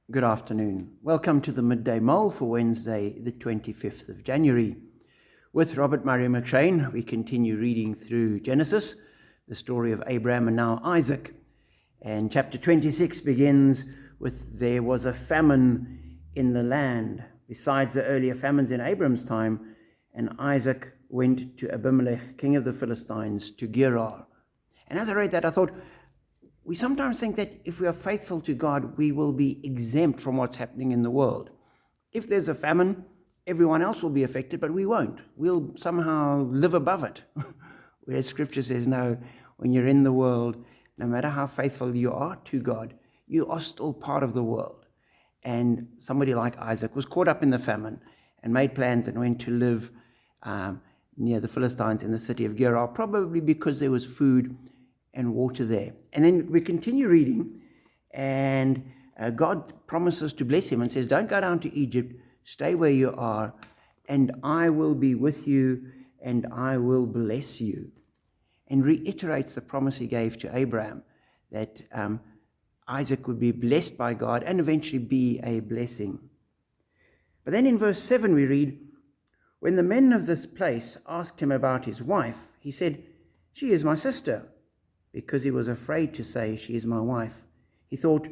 Good afternoon. Welcome to the Midday Mull for Wednesday, the 25th of January. With Robert Murray McShane, we continue reading through Genesis, the story of Abraham and now Isaac. And chapter 26 begins with, there was a famine in the land, besides the earlier famines in Abraham's time, and Isaac went to Abimelech, king of the Philistines, to Gerar. And as I read that, I thought, we sometimes think that if we are faithful to God, we will be exempt from what's happening in the world. If there's a famine, everyone else will be affected, but we won't. We'll somehow live above it. Whereas Scripture says, no, when you're in the world, no matter how faithful you are to God, you are still part of the world. And somebody like Isaac was caught up in the famine and made plans and went to live near the Philistines in the city of Gerar, probably because there was food and water there. And then we continue reading, and God promises to bless him and says, don't go down to Egypt, stay where you are, and I will be with you, and I will bless you. And reiterates the promise he gave to Abraham, that Isaac would be blessed by God and eventually be a blessing. But then in verse 7 we read, when the men of this place asked him about his wife, he said, she is my sister. Because he was afraid to say, she is my wife. He thought,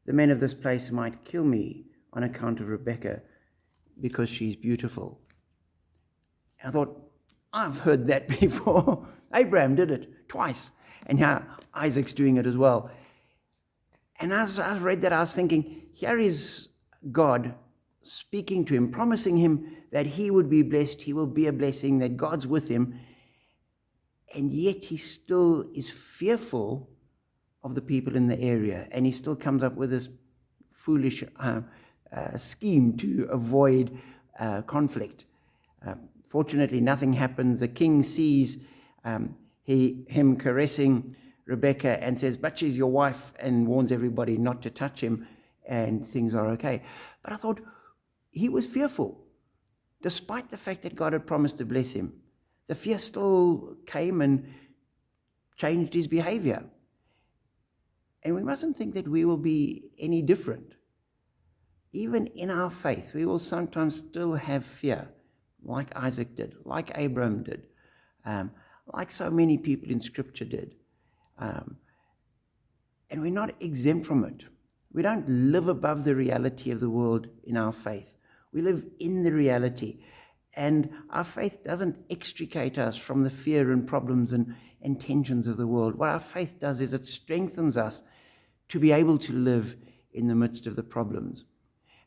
the men of this place might kill me on account of Rebekah, because she's beautiful. And I thought, I've heard that before. Abraham did it twice, and now Isaac's doing it as well. And as I read that, I was thinking, here is God speaking to him, promising him that he would be blessed, he will be a blessing, that God's with him. And yet he still is fearful of the people in the area. And he still comes up with this foolish scheme to avoid conflict. Fortunately, nothing happens. The king sees him caressing Rebekah and says, but she's your wife, and warns everybody not to touch him, and things are okay. But I thought, he was fearful, despite the fact that God had promised to bless him. The fear still came and changed his behavior. And we mustn't think that we will be any different. Even in our faith, we will sometimes still have fear, like Isaac did, like Abraham did, like so many people in Scripture did. And we're not exempt from it. We don't live above the reality of the world in our faith. We live in the reality. And our faith doesn't extricate us from the fear and problems and tensions of the world. What our faith does is it strengthens us to be able to live in the midst of the problems.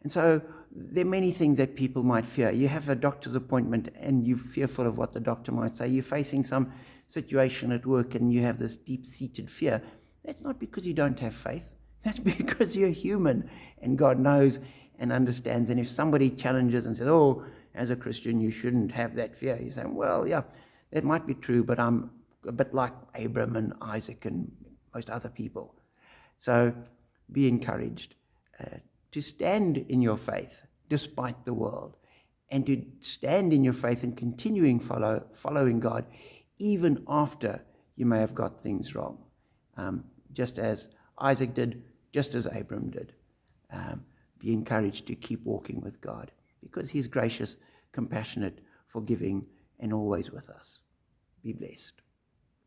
And so there are many things that people might fear. You have a doctor's appointment and you're fearful of what the doctor might say. You're facing some situation at work and you have this deep-seated fear. That's not because you don't have faith. That's because you're human and God knows and understands. And if somebody challenges and says, oh, as a Christian, you shouldn't have that fear. You say, well, yeah, that might be true, but I'm a bit like Abraham and Isaac and most other people. So be encouraged to stand in your faith despite the world, and to stand in your faith and continuing following God even after you may have got things wrong, just as Isaac did, just as Abraham did. Be encouraged to keep walking with God, because he's gracious, compassionate, forgiving, and always with us. Be blessed.